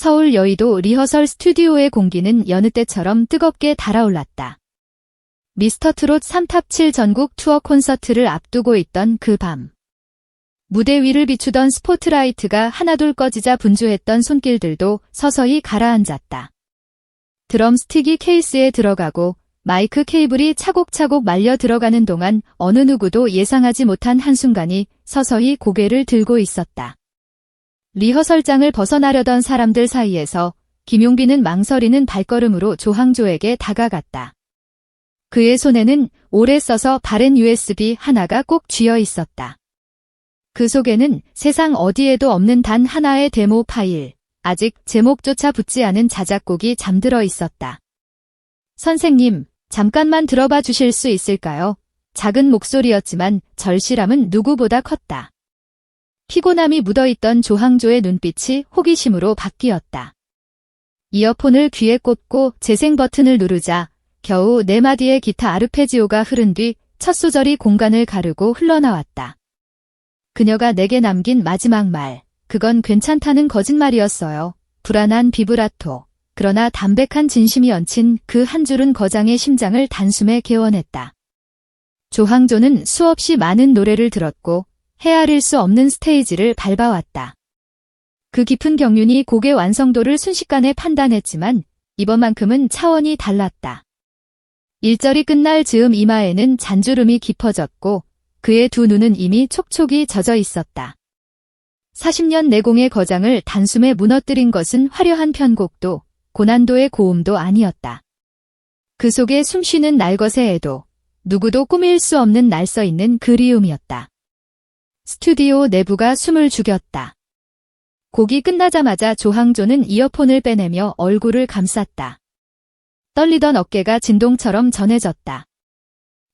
서울 여의도 리허설 스튜디오의 공기는 여느 때처럼 뜨겁게 달아올랐다. 미스터트롯 3탑7 전국 투어 콘서트를 앞두고 있던 그 밤. 무대 위를 비추던 스포트라이트가 하나둘 꺼지자 분주했던 손길들도 서서히 가라앉았다. 드럼 스틱이 케이스에 들어가고 마이크 케이블이 차곡차곡 말려 들어가는 동안 어느 누구도 예상하지 못한 한순간이 서서히 고개를 들고 있었다. 리허설장을 벗어나려던 사람들 사이에서 김용빈은 망설이는 발걸음으로 조항조에게 다가갔다. 그의 손에는 오래 써서 바랜 USB 하나가 꼭 쥐어 있었다. 그 속에는 세상 어디에도 없는 단 하나의 데모 파일, 아직 제목조차 붙지 않은 자작곡이 잠들어 있었다. 선생님, 잠깐만 들어봐 주실 수 있을까요? 작은 목소리였지만 절실함은 누구보다 컸다. 피곤함이 묻어있던 조항조의 눈빛이 호기심으로 바뀌었다. 이어폰을 귀에 꽂고 재생 버튼을 누르자 겨우 4마디의 기타 아르페지오가 흐른 뒤 첫 소절이 공간을 가르고 흘러나왔다. 그녀가 내게 남긴 마지막 말, 그건 괜찮다는 거짓말이었어요. 불안한 비브라토, 그러나 담백한 진심이 얹힌 그 한 줄은 거장의 심장을 단숨에 개원했다. 조항조는 수없이 많은 노래를 들었고 헤아릴 수 없는 스테이지를 밟아왔다. 그 깊은 경륜이 곡의 완성도를 순식간에 판단했지만 이번만큼은 차원이 달랐다. 1절이 끝날 즈음 이마에는 잔주름이 깊어졌고 그의 두 눈은 이미 촉촉이 젖어 있었다. 40년 내공의 거장을 단숨에 무너뜨린 것은 화려한 편곡도 고난도의 고음도 아니었다. 그 속에 숨쉬는 날것의 애도, 누구도 꾸밀 수 없는 날서있는 그리움이었다. 스튜디오 내부가 숨을 죽였다. 곡이 끝나자마자 조항조는 이어폰을 빼내며 얼굴을 감쌌다. 떨리던 어깨가 진동처럼 전해졌다.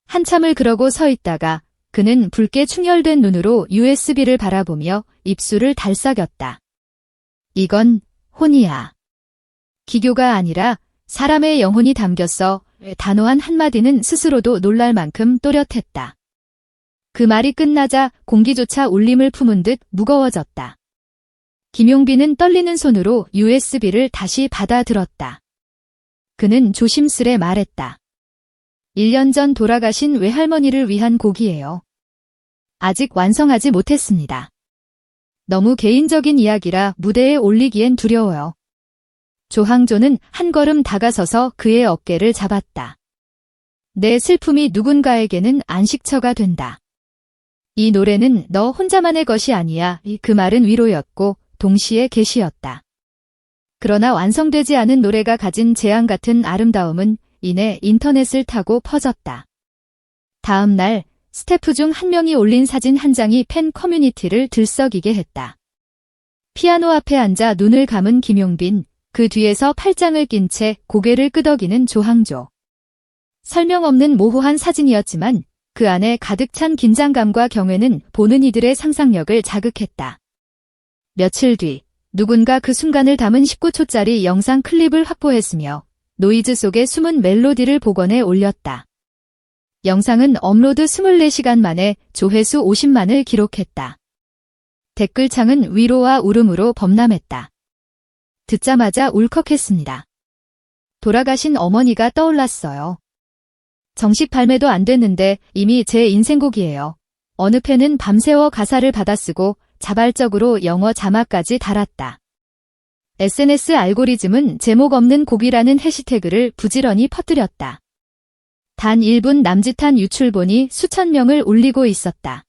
한참을 그러고 서 있다가 그는 붉게 충혈된 눈으로 USB를 바라보며 입술을 달싹였다. 이건 혼이야. 기교가 아니라 사람의 영혼이 담겼어. 단호한 한마디는 스스로도 놀랄 만큼 또렷했다. 그 말이 끝나자 공기조차 울림을 품은 듯 무거워졌다. 김용빈은 떨리는 손으로 USB를 다시 받아들었다. 그는 조심스레 말했다. 1년 전 돌아가신 외할머니를 위한 곡이에요. 아직 완성하지 못했습니다. 너무 개인적인 이야기라 무대에 올리기엔 두려워요. 조항조는 한 걸음 다가서서 그의 어깨를 잡았다. 내 슬픔이 누군가에게는 안식처가 된다. 이 노래는 너 혼자만의 것이 아니야. 그 말은 위로였고 동시에 계시였다. 그러나 완성되지 않은 노래가 가진 재앙 같은 아름다움은 이내 인터넷을 타고 퍼졌다. 다음 날 스태프 중 한 명이 올린 사진 한 장이 팬 커뮤니티를 들썩이게 했다. 피아노 앞에 앉아 눈을 감은 김용빈, 그 뒤에서 팔짱을 낀 채 고개를 끄덕이는 조항조. 설명 없는 모호한 사진이었지만 그 안에 가득 찬 긴장감과 경외는 보는 이들의 상상력을 자극했다. 며칠 뒤 누군가 그 순간을 담은 19초짜리 영상 클립을 확보했으며 노이즈 속의 숨은 멜로디를 복원해 올렸다. 영상은 업로드 24시간 만에 조회수 50만을 기록했다. 댓글창은 위로와 울음으로 범람했다. 듣자마자 울컥했습니다. 돌아가신 어머니가 떠올랐어요. 정식 발매도 안 됐는데 이미 제 인생곡이에요. 어느 팬은 밤새워 가사를 받아쓰고 자발적으로 영어 자막까지 달았다. SNS 알고리즘은 제목 없는 곡이라는 해시태그를 부지런히 퍼뜨렸다. 단 1분 남짓한 유출본이 수천 명을 울리고 있었다.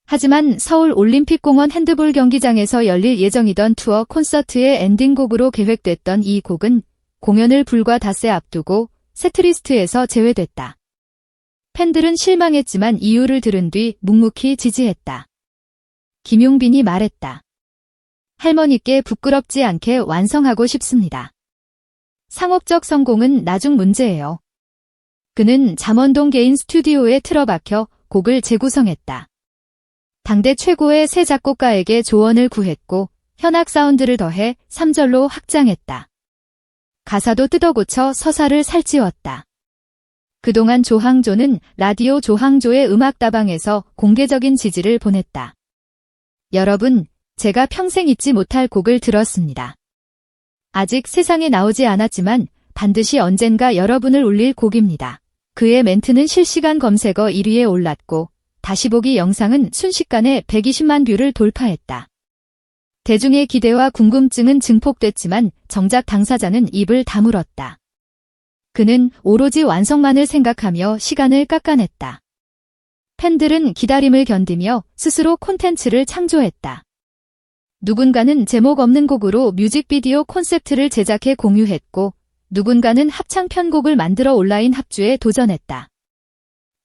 하지만 서울 올림픽공원 핸드볼 경기장에서 열릴 예정이던 투어 콘서트의 엔딩곡으로 계획됐던 이 곡은 공연을 불과 닷새 앞두고 세트리스트에서 제외됐다. 팬들은 실망했지만 이유를 들은 뒤 묵묵히 지지했다. 김용빈이 말했다. 할머니께 부끄럽지 않게 완성하고 싶습니다. 상업적 성공은 나중 문제예요. 그는 잠원동 개인 스튜디오에 틀어박혀 곡을 재구성했다. 당대 최고의 새 작곡가에게 조언을 구했고 현악 사운드를 더해 3절로 확장했다. 가사도 뜯어고쳐 서사를 살찌웠다. 그동안 조항조는 라디오 조항조의 음악다방에서 공개적인 지지를 보냈다. 여러분, 제가 평생 잊지 못할 곡을 들었습니다. 아직 세상에 나오지 않았지만 반드시 언젠가 여러분을 울릴 곡입니다. 그의 멘트는 실시간 검색어 1위에 올랐고 다시 보기 영상은 순식간에 120만 뷰를 돌파했다. 대중의 기대와 궁금증은 증폭됐지만 정작 당사자는 입을 다물었다. 그는 오로지 완성만을 생각하며 시간을 깎아냈다. 팬들은 기다림을 견디며 스스로 콘텐츠를 창조했다. 누군가는 제목 없는 곡으로 뮤직비디오 콘셉트를 제작해 공유했고 누군가는 합창 편곡을 만들어 온라인 합주에 도전했다.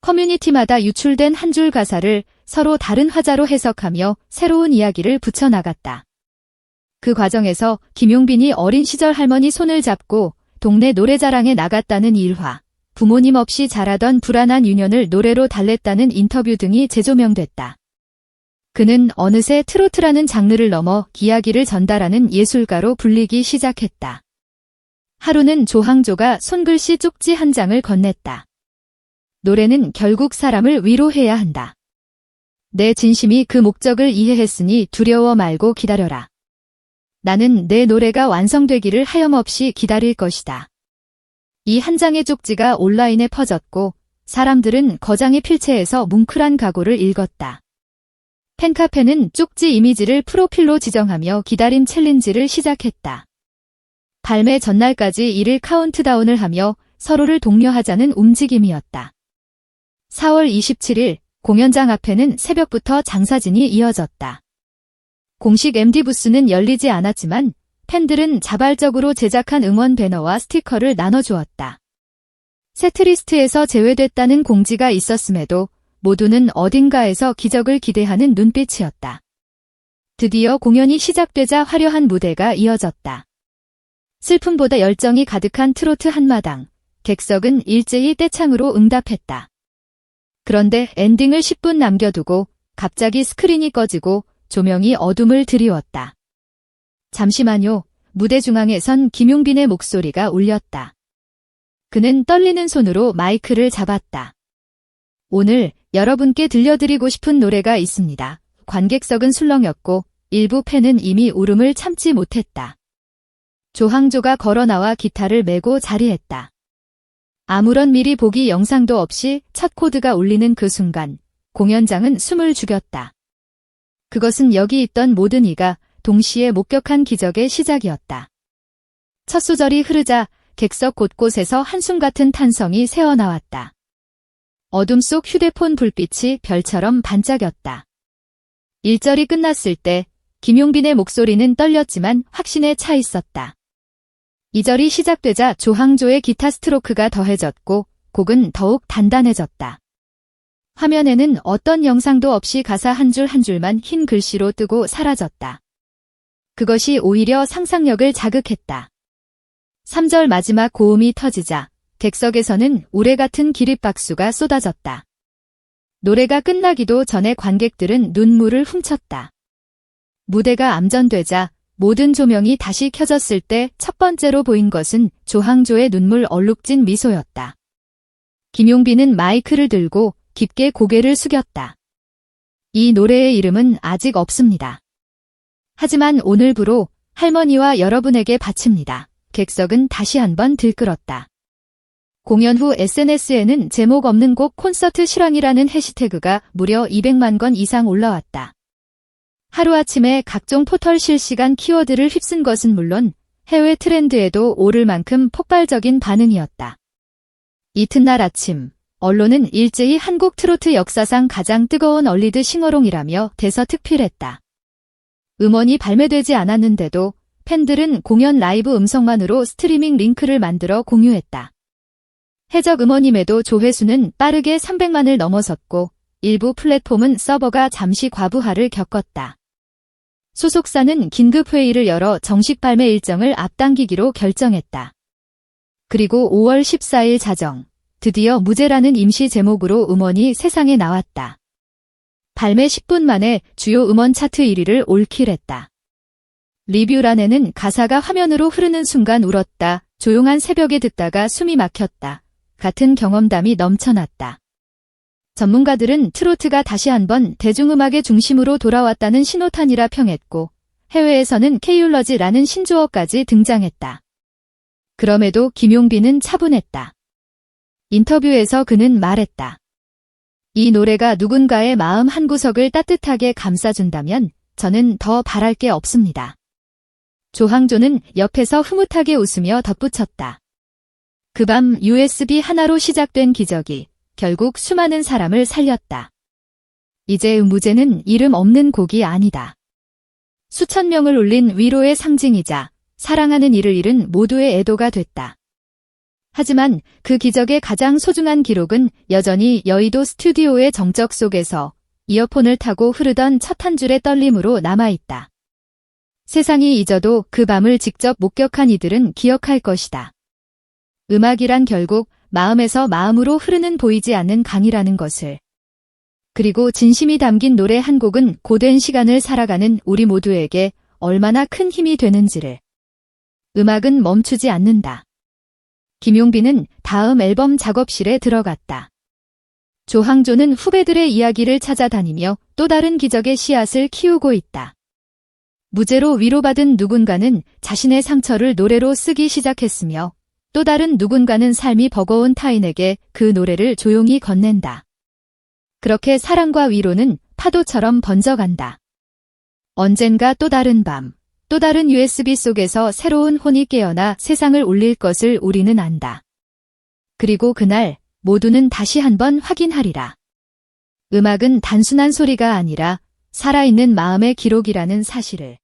커뮤니티마다 유출된 한 줄 가사를 서로 다른 화자로 해석하며 새로운 이야기를 붙여나갔다. 그 과정에서 김용빈이 어린 시절 할머니 손을 잡고 동네 노래자랑에 나갔다는 일화, 부모님 없이 자라던 불안한 유년을 노래로 달랬다는 인터뷰 등이 재조명됐다. 그는 어느새 트로트라는 장르를 넘어 이야기를 전달하는 예술가로 불리기 시작했다. 하루는 조항조가 손글씨 쪽지 한 장을 건넸다. 노래는 결국 사람을 위로해야 한다. 내 진심이 그 목적을 이해했으니 두려워 말고 기다려라. 나는 내 노래가 완성되기를 하염없이 기다릴 것이다. 이 한 장의 쪽지가 온라인에 퍼졌고 사람들은 거장의 필체에서 뭉클한 각오를 읽었다. 팬카페는 쪽지 이미지를 프로필로 지정하며 기다림 챌린지를 시작했다. 발매 전날까지 1일 카운트다운을 하며 서로를 독려하자는 움직임이었다. 4월 27일 공연장 앞에는 새벽부터 장사진이 이어졌다. 공식 MD 부스는 열리지 않았지만 팬들은 자발적으로 제작한 응원 배너와 스티커를 나눠주었다. 세트리스트에서 제외됐다는 공지가 있었음에도 모두는 어딘가에서 기적을 기대하는 눈빛이었다. 드디어 공연이 시작되자 화려한 무대가 이어졌다. 슬픔보다 열정이 가득한 트로트 한마당, 객석은 일제히 떼창으로 응답했다. 그런데 엔딩을 10분 남겨두고 갑자기 스크린이 꺼지고 조명이 어둠을 드리웠다. 잠시만요. 무대 중앙에선 김용빈의 목소리가 울렸다. 그는 떨리는 손으로 마이크를 잡았다. 오늘 여러분께 들려드리고 싶은 노래가 있습니다. 관객석은 술렁였고 일부 팬은 이미 울음을 참지 못했다. 조항조가 걸어나와 기타를 메고 자리했다. 아무런 미리 보기 영상도 없이 첫 코드가 울리는 그 순간 공연장은 숨을 죽였다. 그것은 여기 있던 모든 이가 동시에 목격한 기적의 시작이었다. 첫 소절이 흐르자 객석 곳곳에서 한숨 같은 탄성이 새어나왔다. 어둠 속 휴대폰 불빛이 별처럼 반짝였다. 1절이 끝났을 때 김용빈의 목소리는 떨렸지만 확신에 차 있었다. 2절이 시작되자 조항조의 기타 스트로크가 더해졌고 곡은 더욱 단단해졌다. 화면에는 어떤 영상도 없이 가사 한 줄 한 줄만 흰 글씨로 뜨고 사라졌다. 그것이 오히려 상상력을 자극했다. 3절 마지막 고음이 터지자 객석에서는 우레 같은 기립박수가 쏟아졌다. 노래가 끝나기도 전에 관객들은 눈물을 훔쳤다. 무대가 암전되자 모든 조명이 다시 켜졌을 때 첫 번째로 보인 것은 조항조의 눈물 얼룩진 미소였다. 김용빈은 마이크를 들고 깊게 고개를 숙였다. 이 노래의 이름은 아직 없습니다. 하지만 오늘부로 할머니와 여러분에게 바칩니다. 객석은 다시 한번 들끓었다. 공연 후 SNS에는 제목 없는 곡 콘서트 실황이라는 해시태그가 무려 200만 건 이상 올라왔다. 하루아침에 각종 포털 실시간 키워드를 휩쓴 것은 물론 해외 트렌드에도 오를 만큼 폭발적인 반응이었다. 이튿날 아침, 언론은 일제히 한국 트로트 역사상 가장 뜨거운 얼리드 싱어롱이라며 대서특필했다. 음원이 발매되지 않았는데도 팬들은 공연 라이브 음성만으로 스트리밍 링크를 만들어 공유했다. 해적 음원임에도 조회수는 빠르게 300만을 넘어섰고 일부 플랫폼은 서버가 잠시 과부하를 겪었다. 소속사는 긴급회의를 열어 정식 발매 일정을 앞당기기로 결정했다. 그리고 5월 14일 자정, 드디어 무죄라는 임시 제목으로 음원이 세상에 나왔다. 발매 10분 만에 주요 음원 차트 1위를 올킬했다. 리뷰란에는 가사가 화면으로 흐르는 순간 울었다. 조용한 새벽에 듣다가 숨이 막혔다. 같은 경험담이 넘쳐났다. 전문가들은 트로트가 다시 한번 대중음악의 중심으로 돌아왔다는 신호탄이라 평했고 해외에서는 케이올러지라는 신조어까지 등장했다. 그럼에도 김용빈은 차분했다. 인터뷰에서 그는 말했다. 이 노래가 누군가의 마음 한구석을 따뜻하게 감싸준다면 저는 더 바랄 게 없습니다. 조항조는 옆에서 흐뭇하게 웃으며 덧붙였다. 그 밤 USB 하나로 시작된 기적이 결국 수많은 사람을 살렸다. 이제 무제는 이름 없는 곡이 아니다. 수천 명을 울린 위로의 상징이자 사랑하는 이를 잃은 모두의 애도가 됐다. 하지만 그 기적의 가장 소중한 기록은 여전히 여의도 스튜디오의 정적 속에서 이어폰을 타고 흐르던 첫 한 줄의 떨림으로 남아있다. 세상이 잊어도 그 밤을 직접 목격한 이들은 기억할 것이다. 음악이란 결국 마음에서 마음으로 흐르는 보이지 않는 강이라는 것을. 그리고 진심이 담긴 노래 한 곡은 고된 시간을 살아가는 우리 모두에게 얼마나 큰 힘이 되는지를. 음악은 멈추지 않는다. 김용빈은 다음 앨범 작업실에 들어갔다. 조항조는 후배들의 이야기를 찾아다니며 또 다른 기적의 씨앗을 키우고 있다. 무제로 위로받은 누군가는 자신의 상처를 노래로 쓰기 시작했으며 또 다른 누군가는 삶이 버거운 타인에게 그 노래를 조용히 건넨다. 그렇게 사랑과 위로는 파도처럼 번져간다. 언젠가 또 다른 밤, 또 다른 USB 속에서 새로운 혼이 깨어나 세상을 울릴 것을 우리는 안다. 그리고 그날 모두는 다시 한번 확인하리라. 음악은 단순한 소리가 아니라 살아있는 마음의 기록이라는 사실을.